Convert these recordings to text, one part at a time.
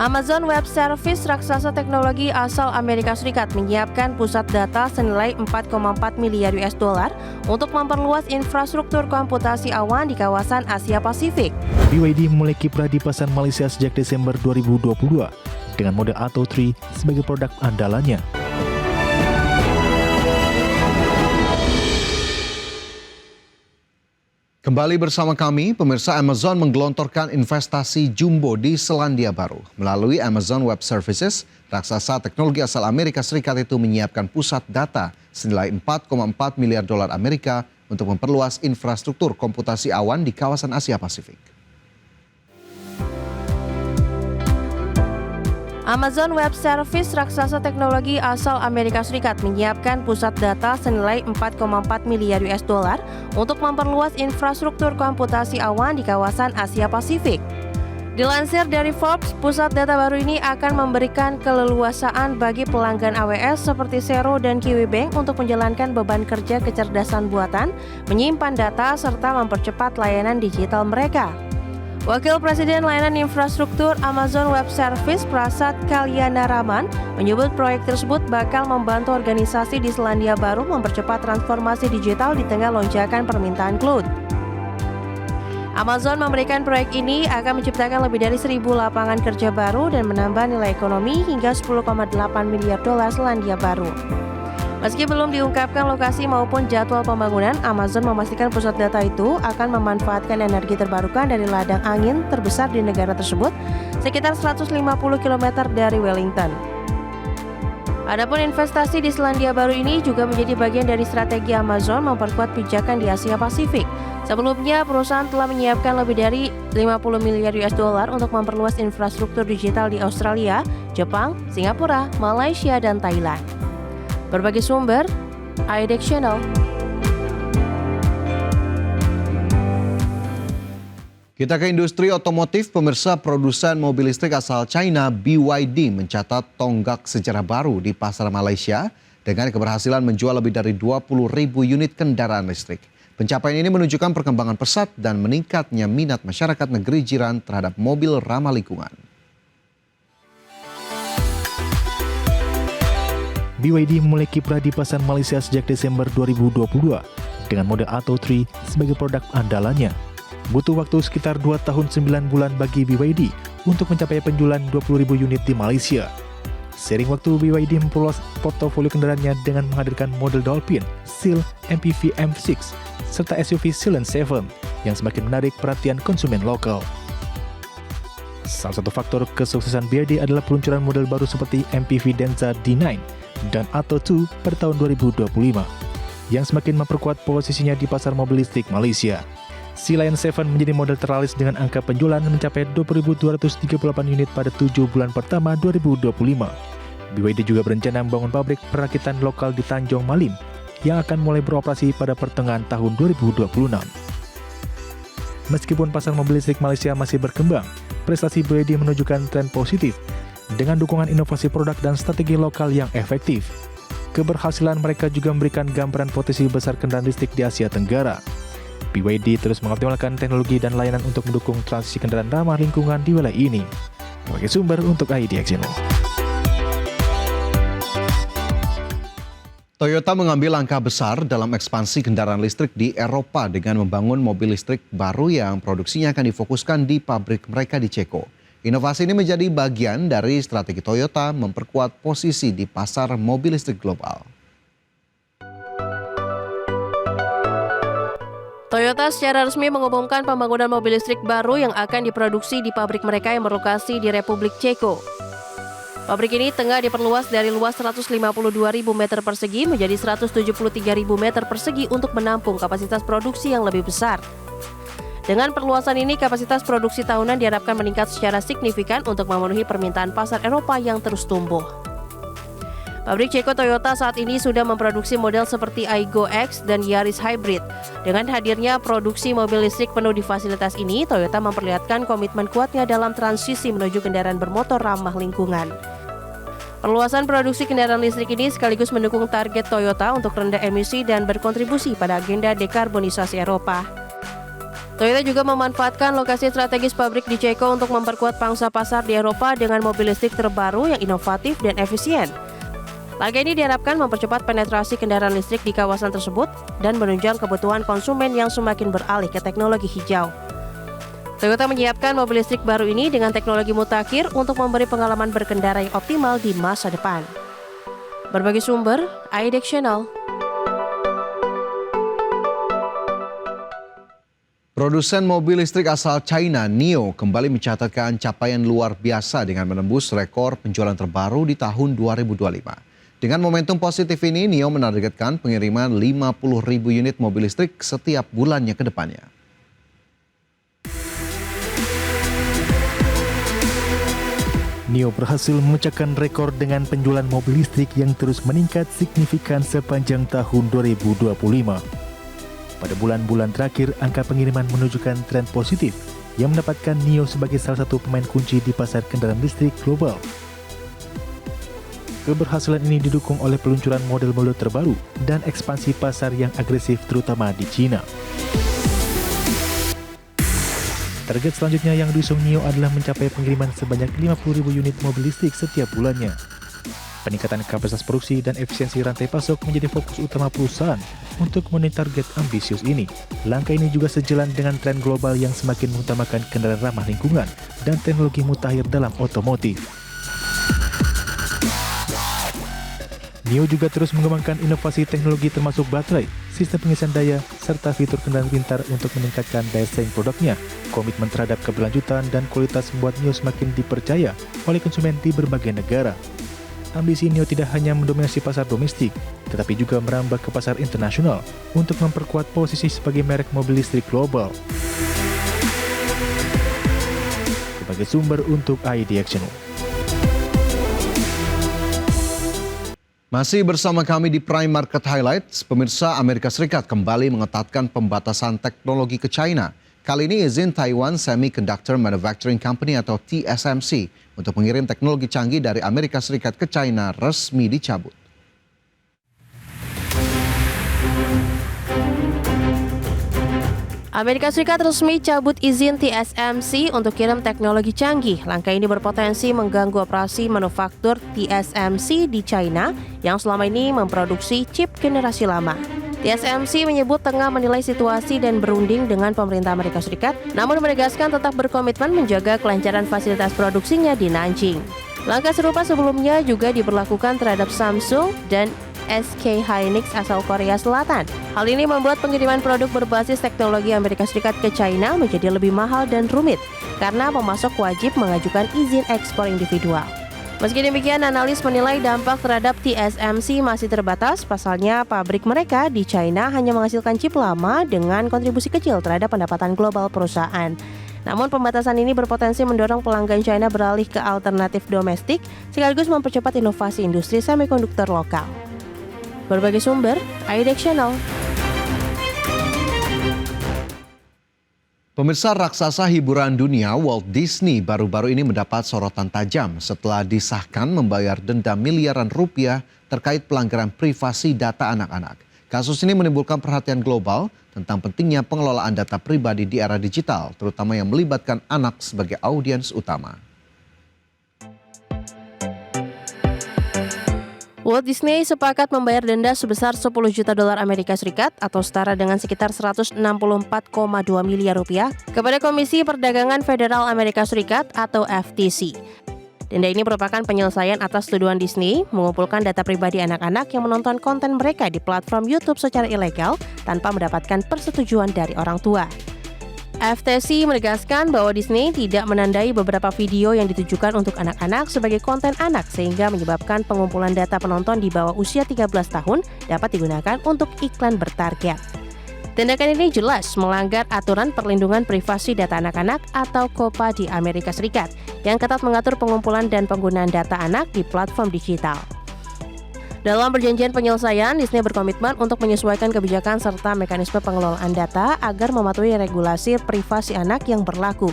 Amazon Web Services, raksasa teknologi asal Amerika Serikat, menyiapkan pusat data senilai 4,4 miliar US dollar untuk memperluas infrastruktur komputasi awan di kawasan Asia Pasifik. BYD memulai kiprah di pasar Malaysia sejak Desember 2022 dengan model Atto 3 sebagai produk andalannya. Kembali bersama kami, pemirsa. Amazon menggelontorkan investasi jumbo di Selandia Baru. Melalui Amazon Web Services, raksasa teknologi asal Amerika Serikat itu menyiapkan pusat data senilai 4,4 miliar dolar Amerika untuk memperluas infrastruktur komputasi awan di kawasan Asia Pasifik. Amazon Web Services, raksasa teknologi asal Amerika Serikat, menyiapkan pusat data senilai 4,4 miliar US dollar untuk memperluas infrastruktur komputasi awan di kawasan Asia Pasifik. Dilansir dari Forbes, pusat data baru ini akan memberikan keleluasaan bagi pelanggan AWS seperti Xero dan KiwiBank untuk menjalankan beban kerja kecerdasan buatan, menyimpan data, serta mempercepat layanan digital mereka. Wakil Presiden Layanan Infrastruktur Amazon Web Services, Prasad Kalyanaraman, menyebut proyek tersebut bakal membantu organisasi di Selandia Baru mempercepat transformasi digital di tengah lonjakan permintaan cloud. Amazon memberikan proyek ini akan menciptakan lebih dari 1.000 lapangan kerja baru dan menambah nilai ekonomi hingga 10,8 miliar dolar Selandia Baru. Meski belum diungkapkan lokasi maupun jadwal pembangunan, Amazon memastikan pusat data itu akan memanfaatkan energi terbarukan dari ladang angin terbesar di negara tersebut, sekitar 150 km dari Wellington. Adapun investasi di Selandia Baru ini juga menjadi bagian dari strategi Amazon memperkuat pijakan di Asia Pasifik. Sebelumnya, perusahaan telah menyiapkan lebih dari 50 miliar US dollar untuk memperluas infrastruktur digital di Australia, Jepang, Singapura, Malaysia, dan Thailand. Berbagai sumber, iDex Channel. Kita ke industri otomotif, pemirsa. Produsen mobil listrik asal China BYD mencatat tonggak sejarah baru di pasar Malaysia dengan keberhasilan menjual lebih dari 20.000 unit kendaraan listrik. Pencapaian ini menunjukkan perkembangan pesat dan meningkatnya minat masyarakat negeri jiran terhadap mobil ramah lingkungan. BYD memulai kiprah di pasar Malaysia sejak Desember 2022 dengan model Atto 3 sebagai produk andalannya. Butuh waktu sekitar 2 tahun 9 bulan bagi BYD untuk mencapai penjualan 20.000 unit di Malaysia. Seiring waktu, BYD memperluas portofolio kendaraannya dengan menghadirkan model Dolphin, Seal, MPV M6, serta SUV Silent 7 yang semakin menarik perhatian konsumen lokal. Salah satu faktor kesuksesan BYD adalah peluncuran model baru seperti MPV Denza D9 dan Atto 2 per tahun 2025 yang semakin memperkuat posisinya di pasar mobil listrik Malaysia. Silent 7 menjadi model terlaris dengan angka penjualan mencapai 20.238 unit pada 7 bulan pertama 2025. BYD juga berencana membangun pabrik perakitan lokal di Tanjung Malim yang akan mulai beroperasi pada pertengahan tahun 2026. Meskipun pasar mobil listrik Malaysia masih berkembang, prestasi BYD menunjukkan tren positif dengan dukungan inovasi produk dan strategi lokal yang efektif. Keberhasilan mereka juga memberikan gambaran potensi besar kendaraan listrik di Asia Tenggara. BYD terus mengoptimalkan teknologi dan layanan untuk mendukung transisi kendaraan ramah lingkungan di wilayah ini. Sebagai sumber untuk iDex Channel. Toyota mengambil langkah besar dalam ekspansi kendaraan listrik di Eropa dengan membangun mobil listrik baru yang produksinya akan difokuskan di pabrik mereka di Ceko. Inovasi ini menjadi bagian dari strategi Toyota memperkuat posisi di pasar mobil listrik global. Toyota secara resmi mengumumkan pembangunan mobil listrik baru yang akan diproduksi di pabrik mereka yang berlokasi di Republik Ceko. Pabrik ini tengah diperluas dari luas 152.000 meter persegi menjadi 173.000 meter persegi untuk menampung kapasitas produksi yang lebih besar. Dengan perluasan ini, kapasitas produksi tahunan diharapkan meningkat secara signifikan untuk memenuhi permintaan pasar Eropa yang terus tumbuh. Pabrik Ceko Toyota saat ini sudah memproduksi model seperti Aygo X dan Yaris Hybrid. Dengan hadirnya produksi mobil listrik penuh di fasilitas ini, Toyota memperlihatkan komitmen kuatnya dalam transisi menuju kendaraan bermotor ramah lingkungan. Perluasan produksi kendaraan listrik ini sekaligus mendukung target Toyota untuk rendah emisi dan berkontribusi pada agenda dekarbonisasi Eropa. Toyota juga memanfaatkan lokasi strategis pabrik di Ceko untuk memperkuat pangsa pasar di Eropa dengan mobil listrik terbaru yang inovatif dan efisien. Langkah ini diharapkan mempercepat penetrasi kendaraan listrik di kawasan tersebut dan menunjang kebutuhan konsumen yang semakin beralih ke teknologi hijau. Toyota menyiapkan mobil listrik baru ini dengan teknologi mutakhir untuk memberi pengalaman berkendara yang optimal di masa depan. Berbagai sumber, IDEX Channel. Produsen mobil listrik asal China, NIO, kembali mencatatkan capaian luar biasa dengan menembus rekor penjualan terbaru di tahun 2025. Dengan momentum positif ini, NIO menargetkan pengiriman 50.000 unit mobil listrik setiap bulannya ke depannya. NIO berhasil memecahkan rekor dengan penjualan mobil listrik yang terus meningkat signifikan sepanjang tahun 2025. Pada bulan-bulan terakhir, angka pengiriman menunjukkan tren positif yang mendapatkan NIO sebagai salah satu pemain kunci di pasar kendaraan listrik global. Keberhasilan ini didukung oleh peluncuran model-model terbaru dan ekspansi pasar yang agresif terutama di China. Target selanjutnya yang diusung NIO adalah mencapai pengiriman sebanyak 50.000 unit mobil listrik setiap bulannya. Peningkatan kapasitas produksi dan efisiensi rantai pasok menjadi fokus utama perusahaan untuk memenuhi target ambisius ini. Langkah ini juga sejalan dengan tren global yang semakin mengutamakan kendaraan ramah lingkungan dan teknologi mutakhir dalam otomotif. NIO juga terus mengembangkan inovasi teknologi termasuk baterai, sistem pengisian daya, serta fitur kendaraan pintar untuk meningkatkan daya saing produknya. Komitmen terhadap keberlanjutan dan kualitas membuat NIO semakin dipercaya oleh konsumen di berbagai negara. Ambisi NIO tidak hanya mendominasi pasar domestik, tetapi juga merambah ke pasar internasional untuk memperkuat posisi sebagai merek mobil listrik global. Sebagai sumber untuk IDEX Channel. Masih bersama kami di Prime Market Highlights, pemirsa, Amerika Serikat kembali mengetatkan pembatasan teknologi ke China. Kali ini izin Taiwan Semiconductor Manufacturing Company atau TSMC untuk mengirim teknologi canggih dari Amerika Serikat ke China resmi dicabut. Amerika Serikat resmi cabut izin TSMC untuk kirim teknologi canggih. Langkah ini berpotensi mengganggu operasi manufaktur TSMC di China yang selama ini memproduksi chip generasi lama. TSMC menyebut tengah menilai situasi dan berunding dengan pemerintah Amerika Serikat, namun menegaskan tetap berkomitmen menjaga kelancaran fasilitas produksinya di Nanjing. Langkah serupa sebelumnya juga diberlakukan terhadap Samsung dan SK Hynix asal Korea Selatan. Hal ini membuat pengiriman produk berbasis teknologi Amerika Serikat ke China menjadi lebih mahal dan rumit karena pemasok wajib mengajukan izin ekspor individual. Meski demikian, analis menilai dampak terhadap TSMC masih terbatas. Pasalnya, pabrik mereka di China hanya menghasilkan chip lama dengan kontribusi kecil terhadap pendapatan global perusahaan. Namun, pembatasan ini berpotensi mendorong pelanggan China beralih ke alternatif domestik, sekaligus mempercepat inovasi industri semikonduktor lokal. Berbagai sumber, IDEX Channel. Pemirsa, raksasa hiburan dunia Walt Disney baru-baru ini mendapat sorotan tajam setelah disahkan membayar denda miliaran rupiah terkait pelanggaran privasi data anak-anak. Kasus ini menimbulkan perhatian global tentang pentingnya pengelolaan data pribadi di era digital, terutama yang melibatkan anak sebagai audiens utama. Walt Disney sepakat membayar denda sebesar 10 juta dolar Amerika Serikat atau setara dengan sekitar 164,2 miliar rupiah kepada Komisi Perdagangan Federal Amerika Serikat atau FTC. Denda ini merupakan penyelesaian atas tuduhan Disney mengumpulkan data pribadi anak-anak yang menonton konten mereka di platform YouTube secara ilegal tanpa mendapatkan persetujuan dari orang tua. FTC menegaskan bahwa Disney tidak menandai beberapa video yang ditujukan untuk anak-anak sebagai konten anak sehingga menyebabkan pengumpulan data penonton di bawah usia 13 tahun dapat digunakan untuk iklan bertarget. Tindakan ini jelas melanggar aturan perlindungan privasi data anak-anak atau COPPA di Amerika Serikat yang ketat mengatur pengumpulan dan penggunaan data anak di platform digital. Dalam perjanjian penyelesaian, Disney berkomitmen untuk menyesuaikan kebijakan serta mekanisme pengelolaan data agar mematuhi regulasi privasi anak yang berlaku.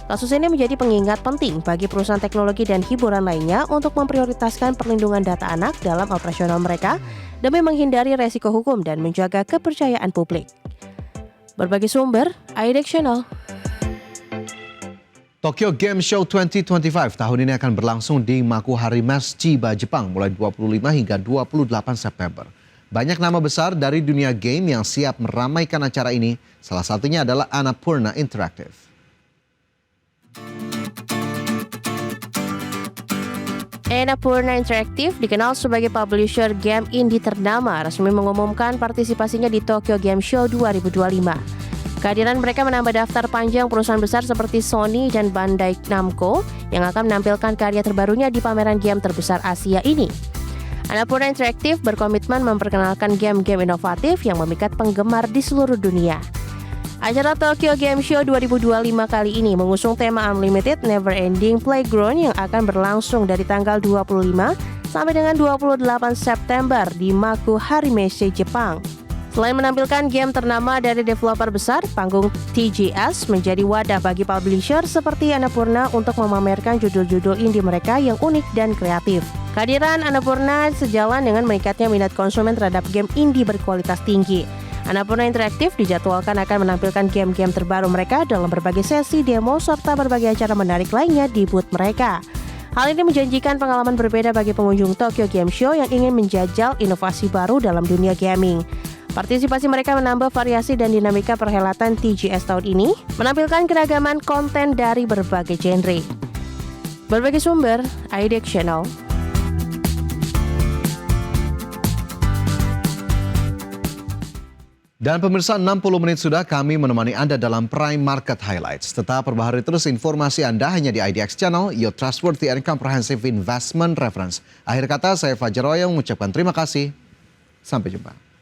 Kasus ini menjadi pengingat penting bagi perusahaan teknologi dan hiburan lainnya untuk memprioritaskan perlindungan data anak dalam operasional mereka demi menghindari resiko hukum dan menjaga kepercayaan publik. Berbagai sumber, IDX Channel. Tokyo Game Show 2025 tahun ini akan berlangsung di Makuhari Mas Chiba, Jepang mulai 25 hingga 28 September. Banyak nama besar dari dunia game yang siap meramaikan acara ini, salah satunya adalah Annapurna Interactive. Annapurna Interactive dikenal sebagai publisher game indie ternama, resmi mengumumkan partisipasinya di Tokyo Game Show 2025. Kehadiran mereka menambah daftar panjang perusahaan besar seperti Sony dan Bandai Namco yang akan menampilkan karya terbarunya di pameran game terbesar Asia ini. Annapurna Interactive berkomitmen memperkenalkan game-game inovatif yang memikat penggemar di seluruh dunia. Acara Tokyo Game Show 2025 kali ini mengusung tema Unlimited Never Ending Playground yang akan berlangsung dari tanggal 25 sampai dengan 28 September di Makuhari Meisei, Jepang. Selain menampilkan game ternama dari developer besar, panggung TGS menjadi wadah bagi publisher seperti Annapurna untuk memamerkan judul-judul indie mereka yang unik dan kreatif. Kehadiran Annapurna sejalan dengan meningkatnya minat konsumen terhadap game indie berkualitas tinggi. Annapurna Interactive dijadwalkan akan menampilkan game-game terbaru mereka dalam berbagai sesi demo serta berbagai acara menarik lainnya di booth mereka. Hal ini menjanjikan pengalaman berbeda bagi pengunjung Tokyo Game Show yang ingin menjajal inovasi baru dalam dunia gaming. Partisipasi mereka menambah variasi dan dinamika perhelatan TGS tahun ini, menampilkan keragaman konten dari berbagai genre. Berbagai sumber, IDX Channel. Dan pemirsa, 60 menit sudah kami menemani Anda dalam Prime Market Highlights. Tetap perbaharui terus informasi Anda hanya di IDX Channel, your trustworthy and comprehensive investment reference. Akhir kata, saya Fajar Royong mengucapkan terima kasih. Sampai jumpa.